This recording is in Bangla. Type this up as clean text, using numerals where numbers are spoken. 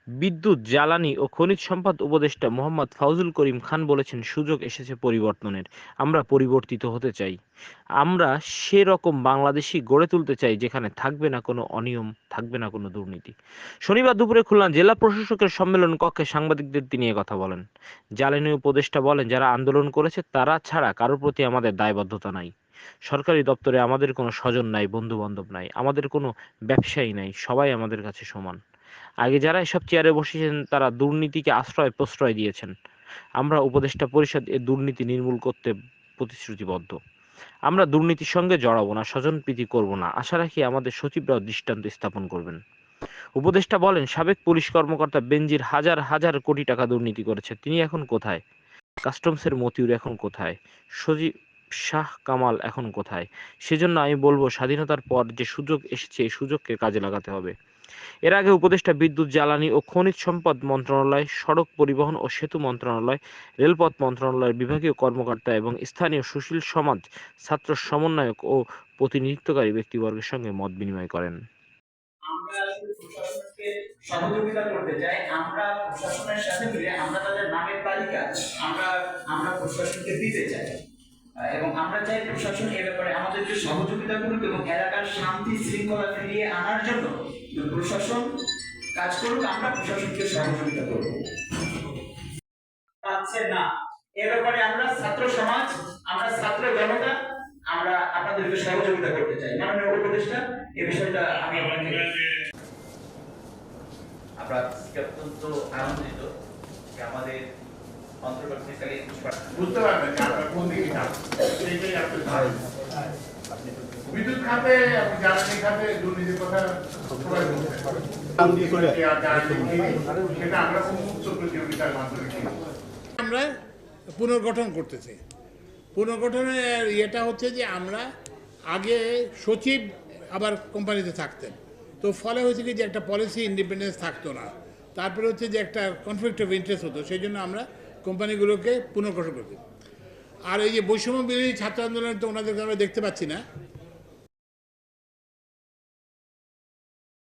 বিদ্যুৎ, জ্বালানি ও খনিজ সম্পদ উপদেষ্টা মোহাম্মদ ফাউজুল করিম খান বলেছেন, সুযোগ এসেছে পরিবর্তনের। আমরা পরিবর্তিত হতে চাই। আমরা সেরকম বাংলাদেশই গড়ে তুলতে চাই যেখানে থাকবে না কোনো অনিয়ম, থাকবে না কোনো দুর্নীতি। শনিবার দুপুরে খুলনা জেলা প্রশাসকের সম্মেলন কক্ষে সাংবাদিকদের তিনি এ কথা বলেন। জ্বালানি উপদেষ্টা বলেন, যারা আন্দোলন করেছে তারা ছাড়া কারোর প্রতি আমাদের দায়বদ্ধতা নাই। সরকারি দপ্তরে আমাদের কোনো স্বজন নাই, বন্ধু বান্ধব নাই, আমাদের কোনো ব্যবসায়ী নাই, সবাই আমাদের কাছে সমান। আগে যারা এসব চেয়ারে বসেছেন তারা দুর্নীতিকে আশ্রয় প্রশ্রয় দিয়েছেন। আমরা উপদেষ্টা পরিষদ এ দুর্নীতি নির্মূল করতে প্রতিশ্রুতিবদ্ধ। আমরা দুর্নীতির সঙ্গে জড়াবো না, স্বজনপ্রীতি করব না। আশা রাখি আমাদের সচিবরাও দৃষ্টান্ত স্থাপন করবেন। উপদেষ্টা বলেন, সাবেক পুলিশ কর্মকর্তা বেনজির হাজার হাজার কোটি টাকা দুর্নীতি করেছে। তিনি এখন কোথায়? কাস্টমসের মতিউর এখন কোথায়? সজীব শাহ কামাল এখন কোথায়? সেজন্য আমি বলবো, স্বাধীনতার পর যে সুযোগ এসেছে এই সুযোগকে কাজে লাগাতে হবে। এর আগে উপদেষ্টা বিদ্যুৎ, জ্বালানি ও খনিজ সম্পদ মন্ত্রণালয়, সড়ক পরিবহন ও সেতু মন্ত্রণালয়, রেলপথ মন্ত্রণালয়ের বিভাগীয় কর্মকর্তা এবং স্থানীয় সুশীল সমাজ, ছাত্র সমন্বয়ক ও প্রতিনিধিত্বকারী ব্যক্তিবর্গের সঙ্গে মত বিনিময় করেন। আমরা আসলে প্রশাসনকে সহযোগিতা করতে চাই। আমরা প্রশাসনের সাথে মিলে আমরা তাদের নামের তালিকা আমরা আমরা প্রশাসনকে দিতে চাই এবং আমরা চাই প্রশাসন এ ব্যাপারে আমাদেরকে সহযোগিতা করুক এবং এলাকার শান্তি শৃঙ্খলা ফিরিয়ে আনার জন্য প্রশাসন কাজ করুক। আমরা প্রশাসনকে সহযোগিতা করব। পাচ্ছে না এ ব্যাপারে আমরা ছাত্র সমাজ, আমরা ছাত্র জনতা, আমরা আপনাদেরকে সহযোগিতা করতে চাই। মাননীয় উপদেষ্টা, এই বিষয়টা আমি আপনাকে আমরা অত্যন্ত আনন্দিত যে আমাদের অন্তর্বর্তীকালীন বুঝতে পারবেন যে আপনার কোন দিকে যাবেন, সেইটাই আপনি ভালো। বিদ্যুৎ খাতে, জ্বালানি খাতে দুর্নীতির কথা সবাই বলছেন, সেটা আমরা উন্মুক্ত প্রতিযোগিতার মাধ্যমে কিনব। আমরা পুনর্গঠন করতেছি। পুনর্গঠনের ইয়েটা হচ্ছে যে আমরা আগে সচিব আবার কোম্পানিতে থাকতেন, তো ফলে হচ্ছে কি যে একটা পলিসি ইন্ডিপেন্ডেন্স থাকতো না। তারপরে হচ্ছে যে একটা কনফ্লিক্ট অফ ইন্টারেস্ট হতো, সেই জন্য আমরা কোম্পানিগুলোকে পুনর্গঠন করছি। আর এই যে বৈষম্য বিরোধী ছাত্র আন্দোলনে তো ওনাদেরকে আমরা দেখতে পাচ্ছি না,